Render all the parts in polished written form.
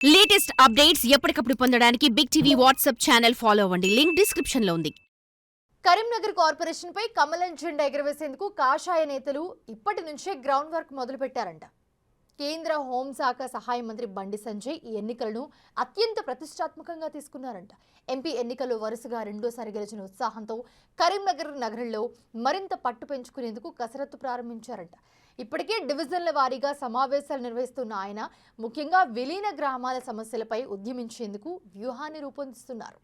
Latest updates ఎప్పటికప్పుడు పొందడానికి big TV WhatsApp channel follow అవ్వండి. లింక్ డిస్క్రిప్షన్ లో ఉంది. కరీంనగర్ కార్పొరేషన్ పై కమలం జెండా ఎగురవేసేందుకు కాషాయ నేతలు ఇప్పటి నుంచే గ్రౌండ్ వర్క్ మొదలుపెట్టారంట. కేంద్ర హోంశాఖ సహాయ మంత్రి బండి సంజయ్ ఈ ఎన్నికలను అత్యంత ప్రతిష్టాత్మకంగా తీసుకున్నారంట. ఎంపీ ఎన్నికల్లో వరుసగా రెండోసారి గెలిచిన ఉత్సాహంతో కరీంనగర్ నగరంలో మరింత పట్టు పెంచుకునేందుకు కసరత్తు ప్రారంభించారంట. ఇప్పటికే డివిజన్ల వారీగా సమావేశాలు నిర్వహిస్తున్న ఆయన ముఖ్యంగా విలీన గ్రామాల సమస్యలపై ఉద్యమించేందుకు వ్యూహాన్ని రూపొందిస్తున్నారు.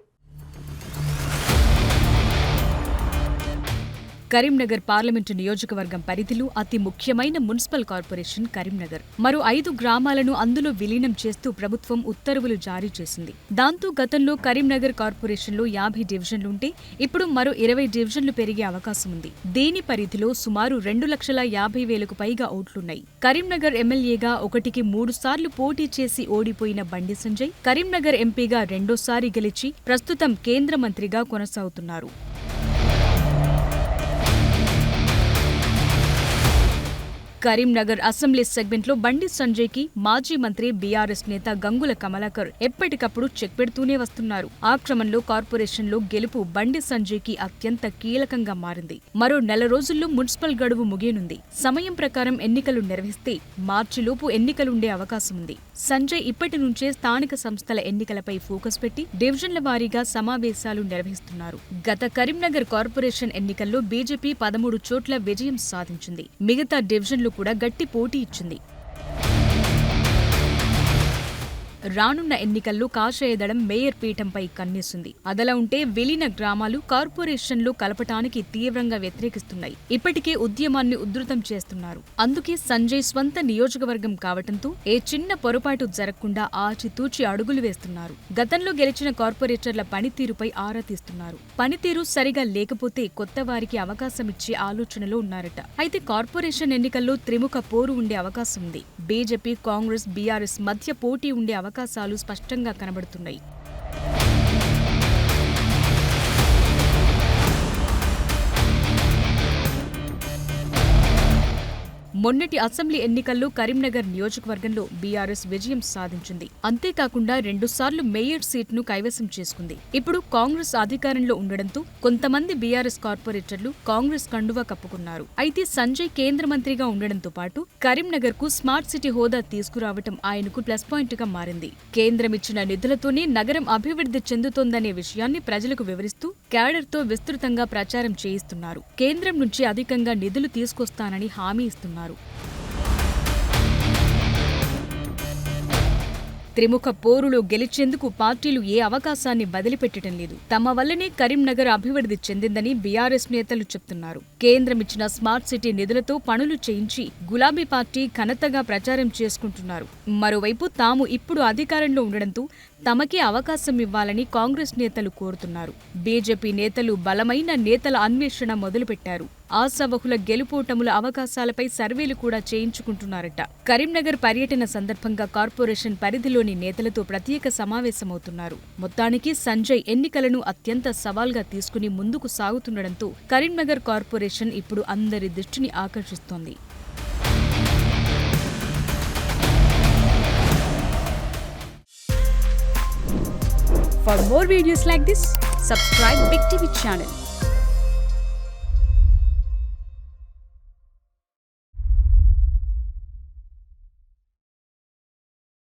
కరీంనగర్ పార్లమెంటు నియోజకవర్గం పరిధిలో అతి ముఖ్యమైన మున్సిపల్ కార్పొరేషన్ కరీంనగర్. మరో 5 గ్రామాలను అందులో విలీనం చేస్తూ ప్రభుత్వం ఉత్తర్వులు జారీ చేసింది. దాంతో గతంలో కరీంనగర్ కార్పొరేషన్లో 50 డివిజన్లుంటే ఇప్పుడు మరో 20 డివిజన్లు పెరిగే అవకాశం ఉంది. దీని పరిధిలో సుమారు 2,50,000కు పైగా ఓట్లున్నాయి. కరీంనగర్ ఎమ్మెల్యేగా 1కి 3 సార్లు పోటీ చేసి ఓడిపోయిన బండి సంజయ్ కరీంనగర్ ఎంపీగా రెండోసారి గెలిచి ప్రస్తుతం కేంద్ర మంత్రిగా కొనసాగుతున్నారు. కరీంనగర్ అసెంబ్లీ సెగ్మెంట్లో బండి సంజయ్కి మాజీ మంత్రి బీఆర్ఎస్ నేత గంగుల కమలాకర్ ఎప్పటికప్పుడు చెక్ పెడుతూనే వస్తున్నారు. ఆ క్రమంలో కార్పొరేషన్లో గెలుపు బండి సంజయ్కి అత్యంత కీలకంగా మారింది. మరో నెల రోజుల్లో మున్సిపల్ గడువు ముగియనుంది. సమయం ప్రకారం ఎన్నికలు నిర్వహిస్తే మార్చిలోపు ఎన్నికలుండే అవకాశం ఉంది. సంజయ్ ఇప్పటి నుంచే స్థానిక సంస్థల ఎన్నికలపై ఫోకస్ పెట్టి డివిజన్ల వారీగా సమావేశాలు నిర్వహిస్తున్నారు. గత కరీంనగర్ కార్పొరేషన్ ఎన్నికల్లో బీజేపీ 13 చోట్ల విజయం సాధించింది. మిగతా డివిజన్లు కూడా గట్టి పోటీ ఇచ్చింది. రానున్న ఎన్నికల్లో కాషాయదళం మేయర్ పీఠంపై కన్నేసింది. అదలా ఉంటే విలీన గ్రామాలు కార్పొరేషన్లో కలపటానికి తీవ్రంగా వ్యతిరేకిస్తున్నాయి. ఇప్పటికే ఉద్యమాన్ని ఉధృతం చేస్తున్నారు. అందుకే సంజయ్ స్వంత నియోజకవర్గం కావటంతో ఏ చిన్న పొరపాటు జరగకుండా ఆచితూచి అడుగులు వేస్తున్నారు. గతంలో గెలిచిన కార్పొరేటర్ల పనితీరుపై ఆరా తీస్తున్నారు. పనితీరు సరిగా లేకపోతే కొత్త వారికి అవకాశమిచ్చే ఆలోచనలో ఉన్నారట. అయితే కార్పొరేషన్ ఎన్నికల్లో త్రిముఖ పోరు ఉండే అవకాశం ఉంది. బీజేపీ, కాంగ్రెస్, బీఆర్ఎస్ మధ్య పోటీ ఉండే అవకాశాలు స్పష్టంగా కనబడుతున్నాయి. మొన్నటి అసెంబ్లీ ఎన్నికల్లో కరీంనగర్ నియోజకవర్గంలో బీఆర్ఎస్ విజయం సాధించింది. అంతేకాకుండా 2 సార్లు మేయర్ సీట్ను కైవసం చేసుకుంది. ఇప్పుడు కాంగ్రెస్ అధికారంలో ఉండడంతో కొంతమంది బీఆర్ఎస్ కార్పొరేటర్లు కాంగ్రెస్ కండువా కప్పుకున్నారు. అయితే సంజయ్ కేంద్ర మంత్రిగా ఉండడంతో పాటు కరీంనగర్ కు స్మార్ట్ సిటీ హోదా తీసుకురావటం ఆయనకు ప్లస్ పాయింట్ గా మారింది. కేంద్రం ఇచ్చిన నిధులతోనే నగరం అభివృద్ధి చెందుతోందనే విషయాన్ని ప్రజలకు వివరిస్తూ క్యాడర్తో విస్తృతంగా ప్రచారం చేయిస్తున్నారు. కేంద్రం నుంచి అధికంగా నిధులు తీసుకొస్తానని హామీ ఇస్తున్నారు. త్రిముఖ పోరులో గెలిచేందుకు పార్టీలు ఏ అవకాశాన్ని వదిలిపెట్టడం లేదు. తమ వల్లనే కరీంనగర్ అభివృద్ధి చెందిందని బీఆర్ఎస్ నేతలు చెప్తున్నారు. కేంద్రమిచ్చిన స్మార్ట్ సిటీ నిధులతో పనులు చేయించి గులాబీ పార్టీ ఘనతగా ప్రచారం చేసుకుంటున్నారు. మరోవైపు తాము ఇప్పుడు అధికారంలో ఉండడంతో తమకే అవకాశం ఇవ్వాలని కాంగ్రెస్ నేతలు కోరుతున్నారు. బీజేపీ నేతలు బలమైన నేతల అన్వేషణ మొదలుపెట్టారు. ఆశావహుల గెలుపోటముల అవకాశాలపై సర్వేలు కూడా చేయించుకుంటున్నారట. కరీంనగర్ పర్యటన సందర్భంగా కార్పొరేషన్ పరిధిలోని నేతలతో ప్రత్యేక సమావేశమవుతున్నారు. మొత్తానికి సంజయ్ ఎన్నికలను అత్యంత సవాల్గా తీసుకుని ముందుకు సాగుతుండడంతో కరీంనగర్ కార్పొరేషన్ ఇప్పుడు అందరి దృష్టిని ఆకర్షిస్తోంది. For more videos like this, subscribe Big TV channel.